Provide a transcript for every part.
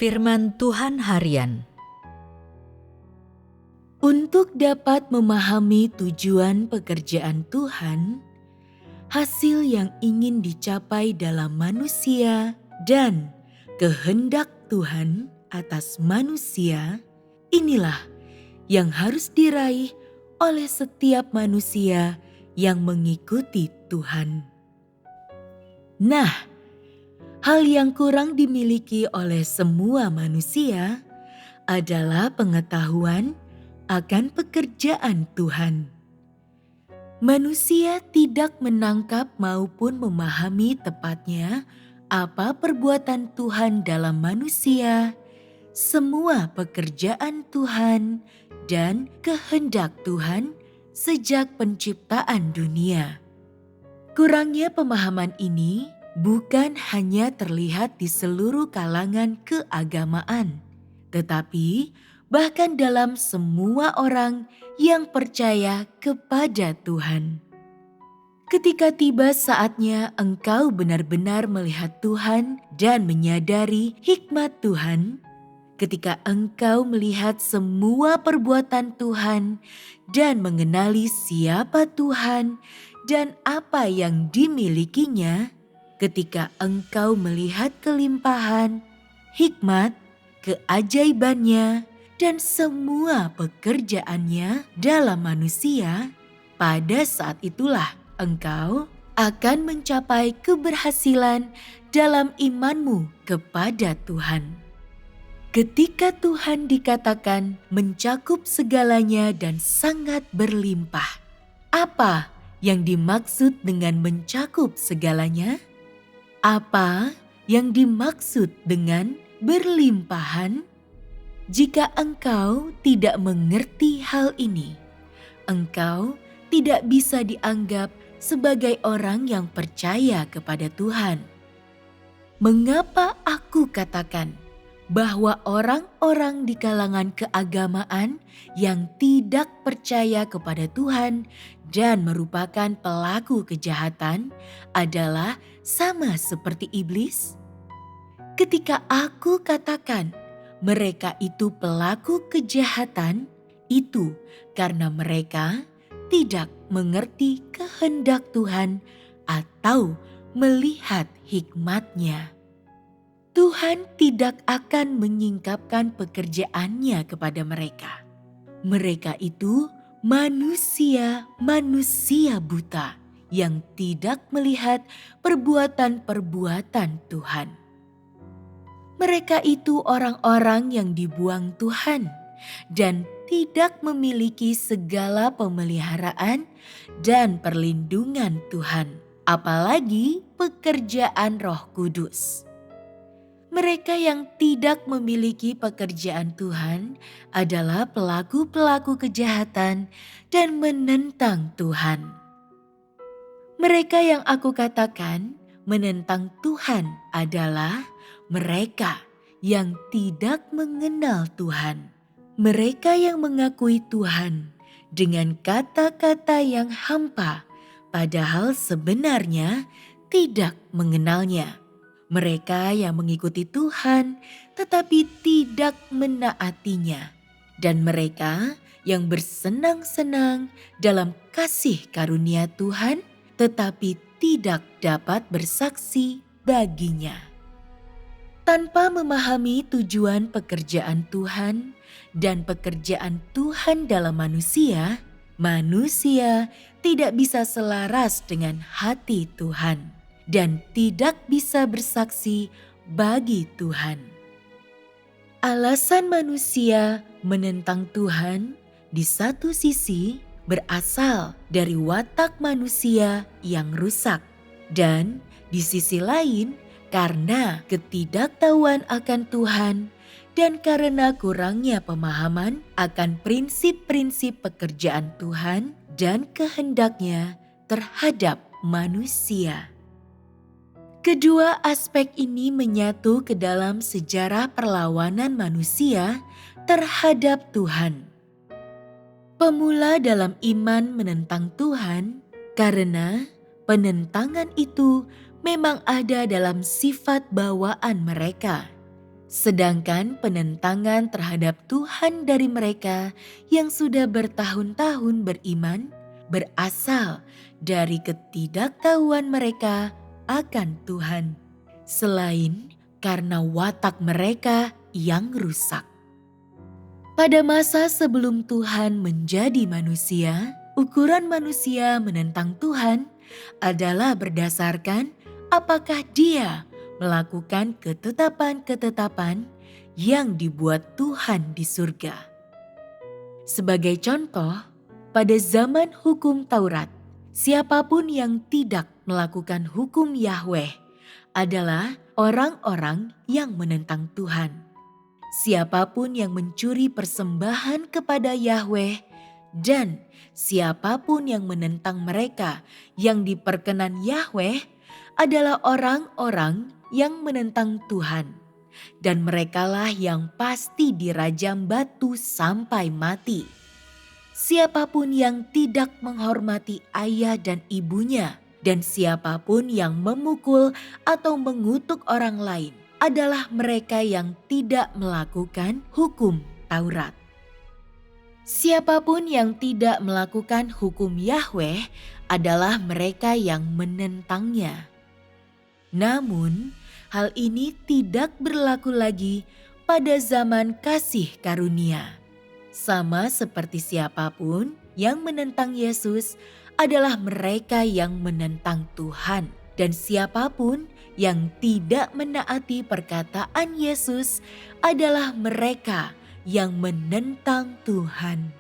Firman Tuhan Harian. Untuk dapat memahami tujuan pekerjaan Tuhan, hasil yang ingin dicapai dalam manusia, dan kehendak Tuhan atas manusia, inilah yang harus diraih oleh setiap manusia yang mengikuti Tuhan. Nah, hal yang kurang dimiliki oleh semua manusia adalah pengetahuan akan pekerjaan Tuhan. Manusia tidak menangkap maupun memahami tepatnya apa perbuatan Tuhan dalam manusia, semua pekerjaan Tuhan, dan kehendak Tuhan sejak penciptaan dunia. Kurangnya pemahaman ini bukan hanya terlihat di seluruh kalangan keagamaan, tetapi bahkan dalam semua orang yang percaya kepada Tuhan. Ketika tiba saatnya engkau benar-benar melihat Tuhan dan menyadari hikmat Tuhan, ketika engkau melihat semua perbuatan Tuhan dan mengenali siapa Tuhan dan apa yang dimilikinya, ketika engkau melihat kelimpahan, hikmat, keajaibannya, dan semua pekerjaannya dalam manusia, pada saat itulah engkau akan mencapai keberhasilan dalam imanmu kepada Tuhan. Ketika Tuhan dikatakan mencakup segalanya dan sangat berlimpah, apa yang dimaksud dengan mencakup segalanya? Apa yang dimaksud dengan berlimpahan? Jika engkau tidak mengerti hal ini, engkau tidak bisa dianggap sebagai orang yang percaya kepada Tuhan. Mengapa aku katakan bahwa orang-orang di kalangan keagamaan yang tidak percaya kepada Tuhan dan merupakan pelaku kejahatan adalah sama seperti iblis? Ketika aku katakan mereka itu pelaku kejahatan, itu karena mereka tidak mengerti kehendak Tuhan atau melihat hikmat-Nya. Tuhan tidak akan menyingkapkan pekerjaannya kepada mereka. Mereka itu manusia buta yang tidak melihat perbuatan-perbuatan Tuhan. Mereka itu orang-orang yang dibuang Tuhan dan tidak memiliki segala pemeliharaan dan perlindungan Tuhan, apalagi pekerjaan Roh Kudus. Mereka yang tidak memiliki pekerjaan Tuhan adalah pelaku-pelaku kejahatan dan menentang Tuhan. Mereka yang aku katakan menentang Tuhan adalah mereka yang tidak mengenal Tuhan. Mereka yang mengakui Tuhan dengan kata-kata yang hampa, padahal sebenarnya tidak mengenalnya. Mereka yang mengikuti Tuhan tetapi tidak menaatinya. Dan mereka yang bersenang-senang dalam kasih karunia Tuhan tetapi tidak dapat bersaksi baginya. Tanpa memahami tujuan pekerjaan Tuhan dan pekerjaan Tuhan dalam manusia, manusia tidak bisa selaras dengan hati Tuhan dan tidak bisa bersaksi bagi Tuhan. Alasan manusia menentang Tuhan di satu sisi berasal dari watak manusia yang rusak, dan di sisi lain karena ketidaktahuan akan Tuhan dan karena kurangnya pemahaman akan prinsip-prinsip pekerjaan Tuhan dan kehendak-Nya terhadap manusia. Kedua aspek ini menyatu ke dalam sejarah perlawanan manusia terhadap Tuhan. Pemula dalam iman menentang Tuhan karena penentangan itu memang ada dalam sifat bawaan mereka. Sedangkan penentangan terhadap Tuhan dari mereka yang sudah bertahun-tahun beriman berasal dari ketidaktahuan mereka akan Tuhan, selain karena watak mereka yang rusak. Pada masa sebelum Tuhan menjadi manusia, ukuran manusia menentang Tuhan adalah berdasarkan apakah dia melakukan ketetapan-ketetapan yang dibuat Tuhan di surga. Sebagai contoh, pada zaman hukum Taurat, siapapun yang tidak melakukan hukum Yahweh adalah orang-orang yang menentang Tuhan. Siapapun yang mencuri persembahan kepada Yahweh dan siapapun yang menentang mereka yang diperkenan Yahweh adalah orang-orang yang menentang Tuhan. Dan merekalah yang pasti dirajam batu sampai mati. Siapapun yang tidak menghormati ayah dan ibunya dan siapapun yang memukul atau mengutuk orang lain adalah mereka yang tidak melakukan hukum Taurat. Siapapun yang tidak melakukan hukum Yahweh adalah mereka yang menentangnya. Namun, hal ini tidak berlaku lagi pada zaman kasih karunia. Sama seperti siapapun yang menentang Yesus adalah mereka yang menentang Tuhan. Dan siapapun yang tidak menaati perkataan Yesus adalah mereka yang menentang Tuhan.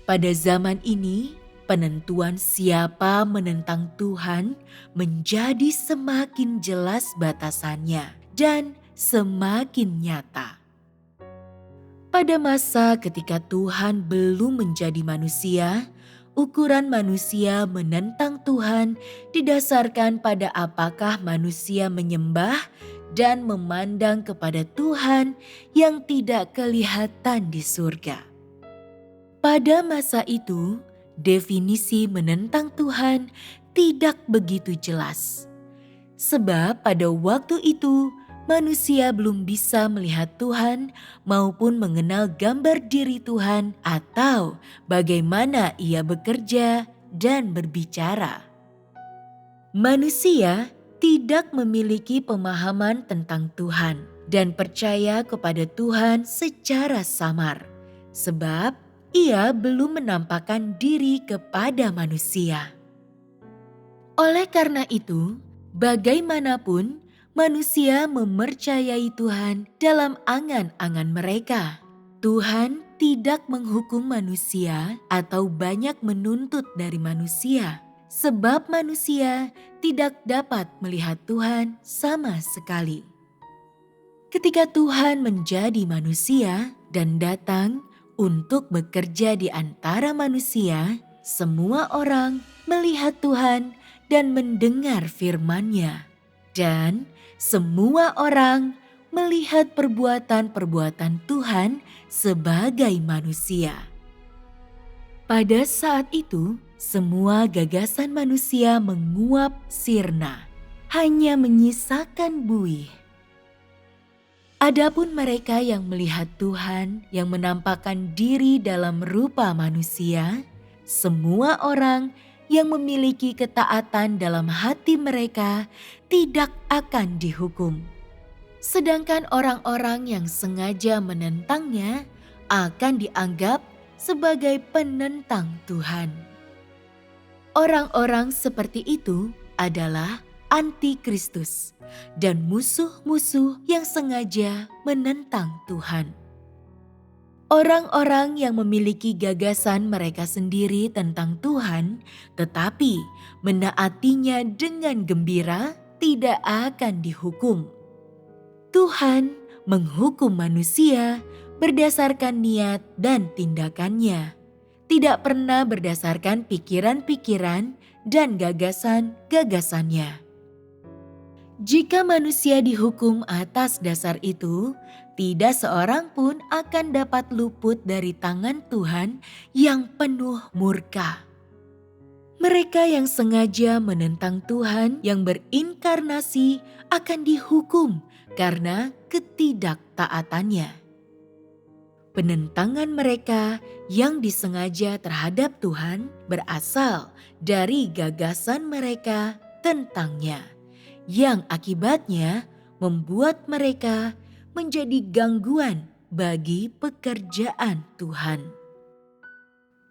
Pada zaman ini, penentuan siapa menentang Tuhan menjadi semakin jelas batasannya dan semakin nyata. Pada masa ketika Tuhan belum menjadi manusia, ukuran manusia menentang Tuhan didasarkan pada apakah manusia menyembah dan memandang kepada Tuhan yang tidak kelihatan di surga. Pada masa itu, definisi menentang Tuhan tidak begitu jelas. Sebab pada waktu itu manusia belum bisa melihat Tuhan maupun mengenal gambar diri Tuhan atau bagaimana Ia bekerja dan berbicara. Manusia tidak memiliki pemahaman tentang Tuhan dan percaya kepada Tuhan secara samar, sebab Ia belum menampakkan diri kepada manusia. Oleh karena itu, bagaimanapun manusia mempercayai Tuhan dalam angan-angan mereka. Tuhan tidak menghukum manusia atau banyak menuntut dari manusia, sebab manusia tidak dapat melihat Tuhan sama sekali. Ketika Tuhan menjadi manusia dan datang untuk bekerja di antara manusia, semua orang melihat Tuhan dan mendengar firman-Nya. Dan semua orang melihat perbuatan-perbuatan Tuhan sebagai manusia. Pada saat itu, semua gagasan manusia menguap sirna, hanya menyisakan buih. Adapun mereka yang melihat Tuhan yang menampakkan diri dalam rupa manusia, semua orang yang memiliki ketaatan dalam hati mereka tidak akan dihukum. Sedangkan orang-orang yang sengaja menentangnya akan dianggap sebagai penentang Tuhan. Orang-orang seperti itu adalah antikristus dan musuh-musuh yang sengaja menentang Tuhan. Orang-orang yang memiliki gagasan mereka sendiri tentang Tuhan, tetapi menaatinya dengan gembira, tidak akan dihukum. Tuhan menghukum manusia berdasarkan niat dan tindakannya, tidak pernah berdasarkan pikiran-pikiran dan gagasan-gagasannya. Jika manusia dihukum atas dasar itu, tidak seorang pun akan dapat luput dari tangan Tuhan yang penuh murka. Mereka yang sengaja menentang Tuhan yang berinkarnasi akan dihukum karena ketidaktaatannya. Penentangan mereka yang disengaja terhadap Tuhan berasal dari gagasan mereka tentangnya, yang akibatnya membuat mereka menjadi gangguan bagi pekerjaan Tuhan.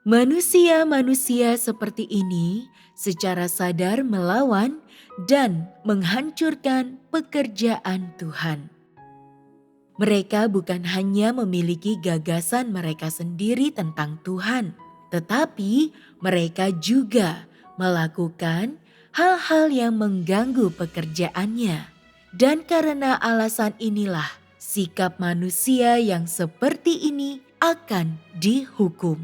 Manusia-manusia seperti ini secara sadar melawan dan menghancurkan pekerjaan Tuhan. Mereka bukan hanya memiliki gagasan mereka sendiri tentang Tuhan, tetapi mereka juga melakukan hal-hal yang mengganggu pekerjaannya. Dan karena alasan inilah sikap manusia yang seperti ini akan dihukum.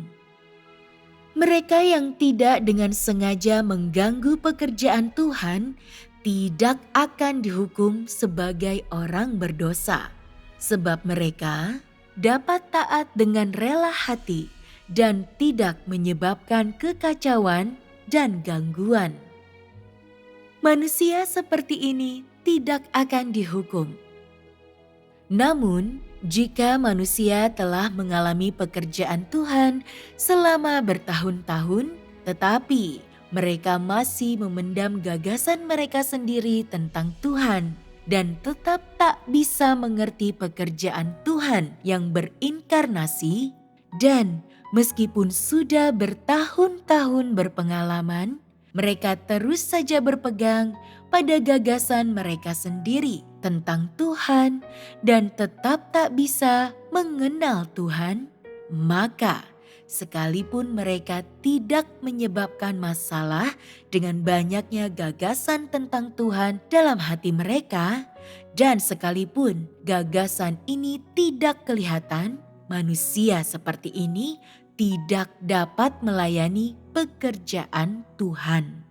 Mereka yang tidak dengan sengaja mengganggu pekerjaan Tuhan tidak akan dihukum sebagai orang berdosa. Sebab mereka dapat taat dengan rela hati dan tidak menyebabkan kekacauan dan gangguan. Manusia seperti ini tidak akan dihukum. Namun, jika manusia telah mengalami pekerjaan Tuhan selama bertahun-tahun, tetapi mereka masih memendam gagasan mereka sendiri tentang Tuhan, dan tetap tak bisa mengerti pekerjaan Tuhan yang berinkarnasi, dan meskipun sudah bertahun-tahun berpengalaman, mereka terus saja berpegang pada gagasan mereka sendiri tentang Tuhan dan tetap tak bisa mengenal Tuhan, maka sekalipun mereka tidak menyebabkan masalah dengan banyaknya gagasan tentang Tuhan dalam hati mereka, dan sekalipun gagasan ini tidak kelihatan, manusia seperti ini tidak dapat melayani pekerjaan Tuhan.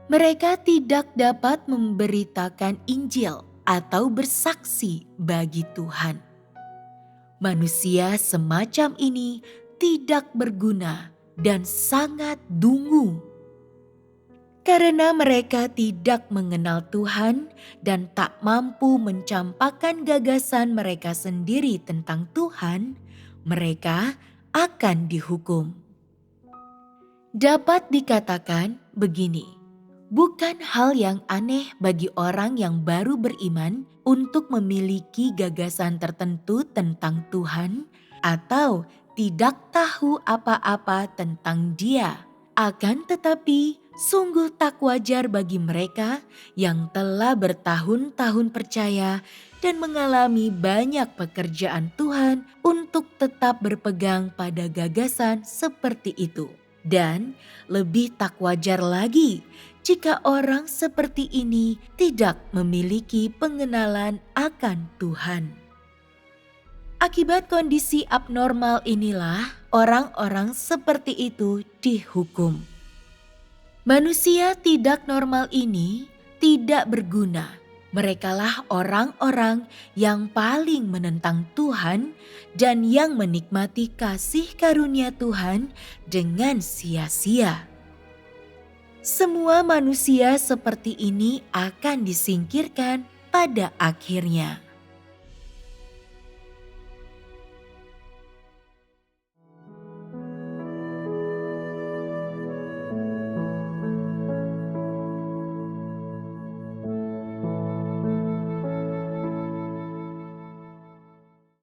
Mereka tidak dapat memberitakan Injil atau bersaksi bagi Tuhan. Manusia semacam ini tidak berguna dan sangat dungu. Karena mereka tidak mengenal Tuhan dan tak mampu mencampakkan gagasan mereka sendiri tentang Tuhan, mereka akan dihukum. Dapat dikatakan begini, bukan hal yang aneh bagi orang yang baru beriman untuk memiliki gagasan tertentu tentang Tuhan atau tidak tahu apa-apa tentang Dia. Akan tetapi, sungguh tak wajar bagi mereka yang telah bertahun-tahun percaya dan mengalami banyak pekerjaan Tuhan untuk tetap berpegang pada gagasan seperti itu. Dan lebih tak wajar lagi jika orang seperti ini tidak memiliki pengenalan akan Tuhan. Akibat kondisi abnormal inilah orang-orang seperti itu dihukum. Manusia tidak normal ini tidak berguna. Merekalah orang-orang yang paling menentang Tuhan dan yang menikmati kasih karunia Tuhan dengan sia-sia. Semua manusia seperti ini akan disingkirkan pada akhirnya.